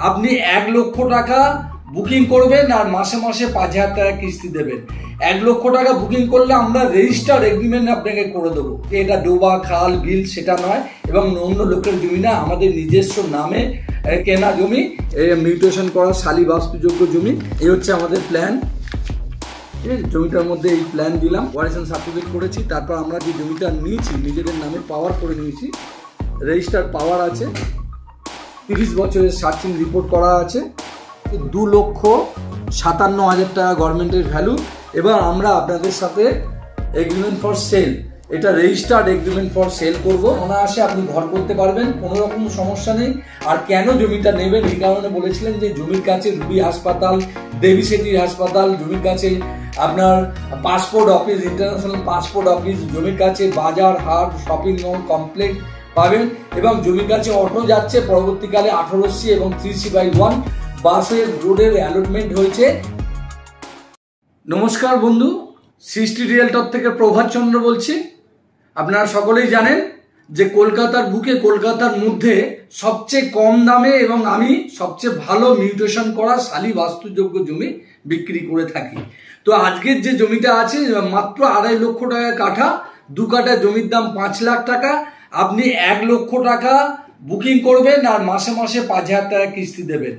আপনি 1 লক্ষ টাকা বুকিং করবেন আর মাসে মাসে 5,000 টাকা কিস্তি দেবেন। 1 লক্ষ টাকা বুকিং করলে আমরা রেজিস্টার্ড এগ্রিমেন্ট আপনাকে করে দেবো। এটা ডোবা খাল বিল সেটা নয়, এবং অন্য লোকের জমি না, আমাদের নিজস্ব নামে কেনা জমি, মিউটেশন করা শালি বাস্তুযোগ্য জমি। এই হচ্ছে আমাদের প্ল্যান। জমিটার মধ্যে এই প্ল্যান দিলাম, ওয়ারেশন সার্টিফিকেট করেছি, তারপর আমরা যে জমিটা নিয়েছি নিজেদের নামে পাওয়ার করে নিয়েছি, রেজিস্টার্ড পাওয়ার আছে, 30 বছরের সার্চিং রিপোর্ট করা আছে, 2,57,000 টাকা গভর্নমেন্টের ভ্যালু। এবং আমরা আপনাদের সাথে এগ্রিমেন্ট ফর সেল, এটা রেজিস্টার্ড এগ্রিমেন্ট ফর সেল করবো। অনায়াসে আপনি ঘর করতে পারবেন, কোনো রকম সমস্যা নেই। আর কেন জমিটা নেবেন এই কারণে বলেছিলেন যে জমির কাছে রুবি হাসপাতাল, দেবী সেটির হাসপাতাল, জমির কাছে আপনার passport office, international passport office, জমির কাছে বাজার হাট শপিং মল কমপ্লেক্স পাবেন, এবং জমির কাছে অটো যাচ্ছে। পরবর্তীকালে 18C এবং 3C/1 বাসের রোডের অ্যালটমেন্ট হয়েছে। নমস্কার বন্ধু, সৃষ্টি রিয়েলটর থেকে প্রভাত চন্দ্র বলছি। আপনারা সকলেই জানেন যে কলকাতার বুকে, কলকাতার মধ্যে সবচেয়ে কম দামে এবং আমি সবচেয়ে ভালো মিউটেশন করা শালি বাস্তুযোগ্য জমি বিক্রি করে থাকি। তো আজকের যে জমিটা আছে মাত্র 2.5 লক্ষ টাকা কাঠা, 2 কাঠা জমির দাম 5 লাখ টাকা। আপনি 1 লক্ষ টাকা বুকিং করবেন আর মাসে মাসে 5,000 টাকা কিস্তি দেবেন।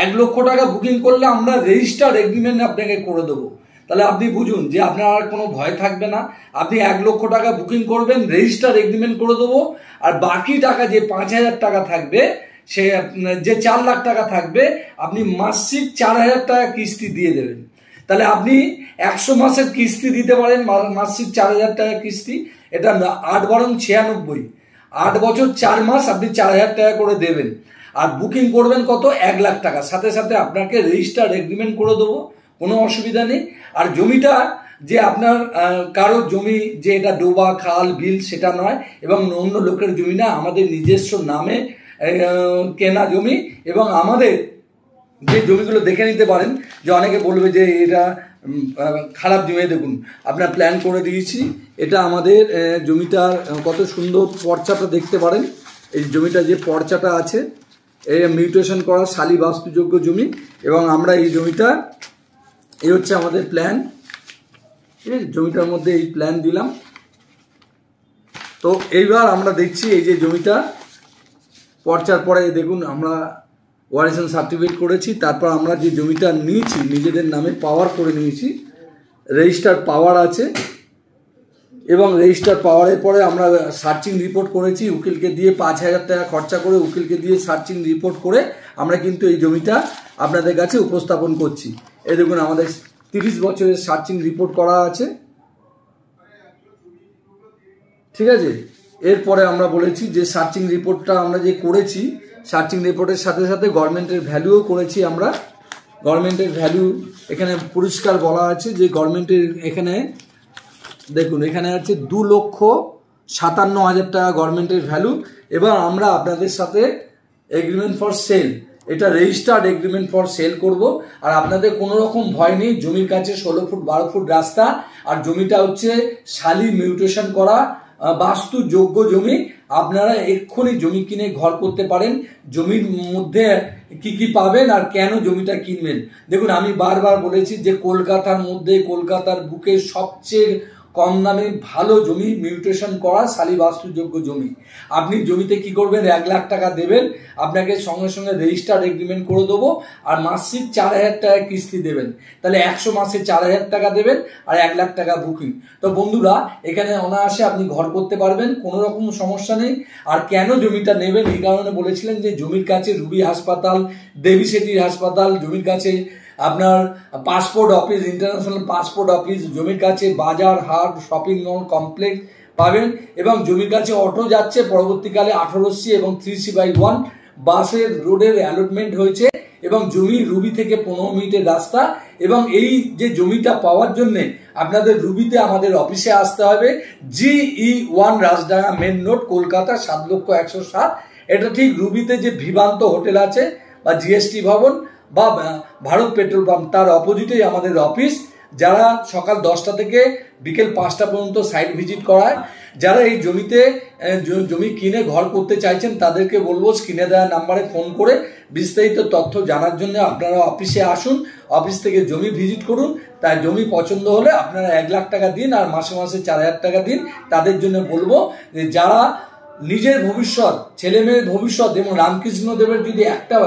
1 লক্ষ টাকা বুকিং করলে আমরা রেজিস্টার্ড এগ্রিমেন্ট আপনাকে করে দেবো। তাহলে আপনি বুঝুন যে আপনার আর কোনো ভয় থাকবে না। আপনি 1 লক্ষ টাকা বুকিং করবেন, রেজিস্টার্ড এগ্রিমেন্ট করে দেবো, আর বাকি টাকা যে 5,000 টাকা থাকবে, সে যে 4 লাখ টাকা থাকবে, আপনি মাসিক 4,000 টাকা কিস্তি দিয়ে দেবেন। তাহলে আপনি 100 মাসের কিস্তি দিতে পারেন, মাসিক 4,000 টাকা কিস্তি। এটা 8 বরং 96, 8 বছর 4 মাস আপনি 4,000 টাকা করে দেবেন। আর বুকিং করবেন কত? 1 লাখ টাকা। সাথে সাথে আপনাকে রেজিস্টার্ড এগ্রিমেন্ট করে দেবো, কোনো অসুবিধা নেই। আর জমিটা যে আপনার কারোর জমি যে এটা ডোবা খাল বিল সেটা নয়, এবং অন্য লোকের জমি না, আমাদের নিজস্ব নামে কেনা জমি। এবং আমাদের যে জমিগুলো দেখে নিতে পারেন, যে অনেকে বলবে যে এটা খারাপ জমি, দেখুন আপনার প্ল্যান করে দিয়েছি। এটা আমাদের জমিটার কত সুন্দর পর্চাটা দেখতে পারেন। এই জমিটা যে পর্চাটা আছে, এই মিউটেশন করা শালি বাস্তুযোগ্য জমি। এবং আমরা এই জমিটা, এই হচ্ছে আমাদের প্ল্যান। জমিটার মধ্যে এই প্ল্যান দিলাম। তো এইবার আমরা দেখছি এই যে জমিটা পর্চার পরে দেখুন আমরা ওয়ারেশন সার্টিফিকেট করেছি, তারপর আমরা যে জমিটা নিয়েছি নিজেদের নামে পাওয়ার করে নিয়েছি, রেজিস্টার্ড পাওয়ার আছে। এবং রেজিস্টার্ড পাওয়ারের পরে আমরা সার্চিং রিপোর্ট করেছি, উকিলকে দিয়ে 5,000 টাকা খরচা করে উকিলকে দিয়ে সার্চিং রিপোর্ট করে আমরা কিন্তু এই জমিটা আপনাদের কাছে উপস্থাপন করছি। এই দেখুন আমাদের 30 বছরের সার্চিং রিপোর্ট করা আছে, ঠিক আছে। এরপরে আমরা বলেছি যে সার্চিং রিপোর্টটা আমরা যে করেছি, সার্চিং রিপোর্টের সাথে সাথে গভর্নমেন্টের ভ্যালুও করেছি আমরা। গভর্নমেন্টের ভ্যালু এখানে পরিষ্কার বলা আছে যে গভর্নমেন্টের এখানে দেখুন, এখানে আছে 2,57,000 টাকা গভর্নমেন্টের ভ্যালু। এবং আমরা আপনাদের সাথে এগ্রিমেন্ট ফর সেল, এটা রেজিস্টার্ড এগ্রিমেন্ট ফর সেল করব। আর আপনাদের কোনো রকম ভয় নেই, জমির কাছে 16 ফুট 12 ফুট রাস্তা, আর জমিটা হচ্ছে শালি মিউটেশন করা বাস্তুযোগ্য জমি। আপনারা এক্ষুনি জমি কিনে ঘর করতে পারেন। জমির মধ্যে কি কি পাবেন আর কেন জমিটা কিনবেন, দেখুন আমি বারবার বলেছি যে কলকাতার মধ্যে, কলকাতার বুকে সবচেয়ে কম দামে ভালো জমি মিউটেশন করা শালি বাস্তুযোগ্য জমি। আপনি জমিতে কি করবেন? 1 লাখ টাকা দেবেন, আপনাকে সঙ্গে সঙ্গে রেজিস্টার্ড এগ্রিমেন্ট করে দেবো, আর মাসিক 4,000 টাকা কিস্তি দেবেন। তাহলে 100 মাসে 4,000 টাকা দেবেন আর 1 লাখ টাকা বুকিং। তো বন্ধুরা, এখানে অনায়াসে আপনি ঘর করতে পারবেন, কোনো রকম সমস্যা নেই। আর কেন জমিটা নেবেন এই কারণে বলেছিলেন যে জমির কাছে রুবি হাসপাতাল, দেবী সেটির হাসপাতাল, জমির কাছে আপনার passport office, international passport office, জমির কাছে বাজার হাট শপিং মল কমপ্লেক্স পাবেন, এবং জমির কাছে অটো যাচ্ছে। পরবর্তীকালে 18C এবং 3C/1 বাসের রোডের অ্যালটমেন্ট হয়েছে, এবং জমি রুবি থেকে 15 মিনিটের রাস্তা। এবং এই যে জমিটা পাওয়ার জন্য আপনাদের রুবিতে আমাদের অফিসে আসতে হবে, GE1 Rajdanga main road, Kolkata 7,01,007। এটা ঠিক রুবিতে যে ভিভান্ত হোটেল আছে বা GST ভবন বা ভারত পেট্রোল পাম্প, তার অপোজিটেই আমাদের অফিস। যারা সকাল 10টা থেকে বিকেল 5টা পর্যন্ত সাইট ভিজিট করায়, যারা এই জমি কিনে ঘর করতে চাইছেন তাদেরকে বলবো স্ক্রিনে দেওয়া নাম্বারে ফোন করে বিস্তারিত তথ্য জানার জন্য আপনারা অফিসে আসুন, অফিস থেকে জমি ভিজিট করুন। তাই জমি পছন্দ হলে আপনারা 1 লাখ টাকা দিন আর মাসে মাসে 4,000 টাকা দিন। তাদের জন্য বলবো যে যারা নিজের ভবিষ্যৎ, ছেলে মেয়ের ভবিষ্যৎ এবং রামকৃষ্ণ দেবের যদি একটা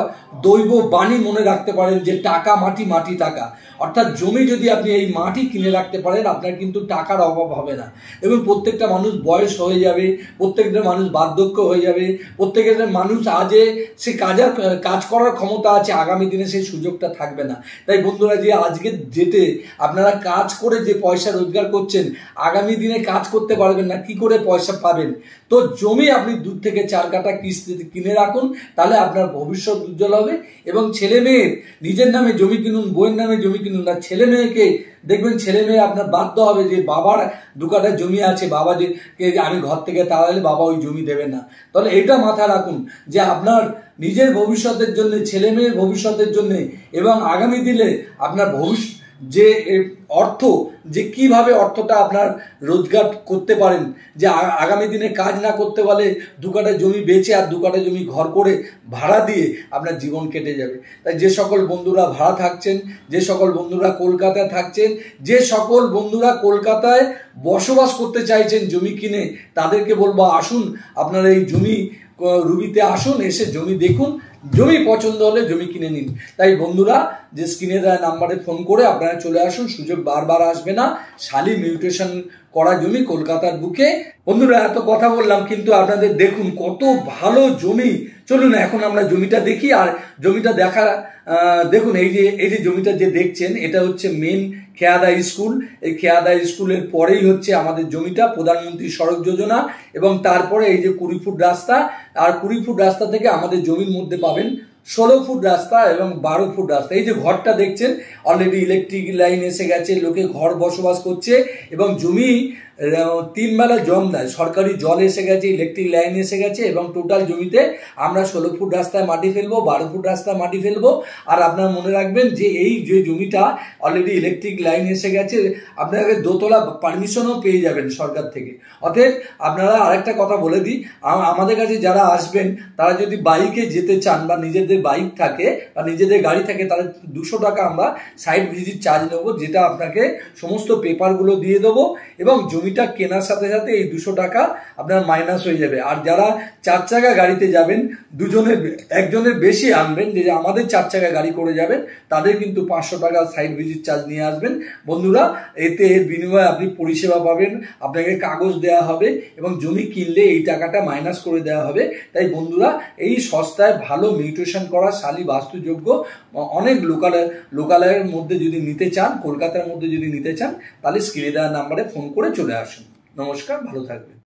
দৈব বাণী মনে রাখতে পারেন যে টাকা মাটি, মাটি টাকা, অর্থাৎ জমি যদি আপনি এই মাটি কিনে রাখতে পারেন আপনার কিন্তু টাকার অভাব হবে না। এবং প্রত্যেকটা মানুষ বয়স হয়ে যাবে, প্রত্যেকটা মানুষ বার্ধক্য হয়ে যাবে, প্রত্যেকটা মানুষ আজে সে কাজ করার ক্ষমতা আছে, আগামী দিনে সেই সুযোগটা থাকবে না। তাই বন্ধুরা, যে আজকের ডেটে আপনারা কাজ করে যে পয়সা রোজগার করছেন, আগামী দিনে কাজ করতে পারবেন না, কি করে পয়সা পাবেন? তো জমি আপনি 2 থেকে 4 কাঠা কিস্তিতে কিনে রাখুন, তাহলে আপনার ভবিষ্যৎ উজ্জ্বল হবে। এবং ছেলে মেয়ের নিজের নামে জমি কিনুন, বইয়ের নামে জমি কিনুন না। ছেলে মেয়েকে দেখবেন, ছেলে মেয়ে আপনার বাধ্য হবে যে বাবার 2 কাঠা জমি আছে, বাবা যে আমি ঘর থেকে তাড়ালে বাবা ওই জমি দেবে না। তাহলে এটা মাথায় রাখুন যে আপনার নিজের ভবিষ্যতের জন্য, ছেলে মেয়ের ভবিষ্যতের জন্য এবং আগামী দিনে আপনার যে অর্থ, যে কিভাবে অর্থটা আপনার রোজগার করতে পারেন, যে আগামী দিনে কাজ না করতে পারলে 2 কাঠা জমি বেচে আর 2 কাঠা জমি ঘর করে ভাড়া দিয়ে আপনার জীবন কেটে যাবে। তাই যে সকল বন্ধুরা ভাড়া থাকছেন, যে সকল বন্ধুরা কলকাতায় থাকছেন, যে সকল বন্ধুরা কলকাতায় বসবাস করতে চাইছেন জমি কিনে, তাদেরকে বলবো আসুন, আপনারা এই জমি রুবিতে আসুন, এসে জমি দেখুন, জমি পছন্দ হলে জমি কিনে নিন। তাই বন্ধুরা, যে স্ক্রিনে দেওয়া নাম্বারে ফোন করে আপনারা চলে আসুন, সুযোগ বারবার আসবে না। শালি মিউটেশন করা জমি কলকাতার বুকে। বন্ধুরা, এত কথা বললাম, কিন্তু আপনাদের দেখুন কত ভালো জমি। চলুন এখন আমরা জমিটা দেখি। আর জমিটা দেখুন, এই যে জমিটা যে দেখছেন, এটা হচ্ছে মেন খেয়াদা স্কুল। এই খেয়াদা স্কুলের পরেই হচ্ছে আমাদের জমিটা, প্রধানমন্ত্রী সড়ক যোজনা। এবং তারপরে এই যে 20 ফুট রাস্তা, আর 20 ফুট রাস্তা থেকে আমাদের জমির মধ্যে পাবেন 16 ফুট রাস্তা এবং 12 ফুট রাস্তা। এই যে ঘরটা দেখছেন, অলরেডি ইলেকট্রিক লাইন এসে গেছে, লোকে ঘর বসবাস করছে এবং জমি 3 বেলা জল দেয়, সরকারি জল এসে গেছে, ইলেকট্রিক লাইন এসে গেছে। এবং টোটাল জমিতে আমরা 16 ফুট রাস্তায় মাটি ফেলবো, 12 ফুট রাস্তায় মাটি ফেলবো। আর আপনারা মনে রাখবেন যে এই যে জমিটা অলরেডি ইলেকট্রিক লাইন এসে গেছে, আপনাকে দোতলা পারমিশনও পেয়ে যাবেন সরকার থেকে। অতএব আপনারা আরেকটা কথা বলে দিই, আমাদের কাছে যারা আসবেন তারা যদি বাইকে যেতে চান বা নিজেদের বাইক থাকে বা নিজেদের গাড়ি থাকে, তাহলে 200 টাকা আমরা সাইট ভিজিট চার্জ নেবো, যেটা আপনাকে সমস্ত পেপারগুলো দিয়ে দেবো। এবং জমিটা কেনার সাথে সাথে এই 200 টাকা আপনার মাইনাস হয়ে যাবে। আর যারা 4 চাকা গাড়িতে যাবেন, একজনের বেশি আনবেন, যে আমাদের 4 চাকা গাড়ি করে যাবেন, তাদের কিন্তু 500 টাকা সাইট ভিজিট চার্জ নিয়ে আসবেন। বন্ধুরা, এতে এর বিনিময়ে আপনি পরিষেবা পাবেন, আপনাকে কাগজ দেওয়া হবে এবং জমি কিনলে এই টাকাটা মাইনাস করে দেওয়া হবে। তাই বন্ধুরা, এই সস্তায় ভালো মিউটেশন করা শালি বাস্তুযোগ্য অনেক লোকালয়ের মধ্যে যদি নিতে চান, কলকাতার মধ্যে যদি নিতে চান, তাহলে স্ক্রিনে দেওয়া নাম্বারে ফোন করে চলে আসুন। নমস্কার, ভালো থাকবেন।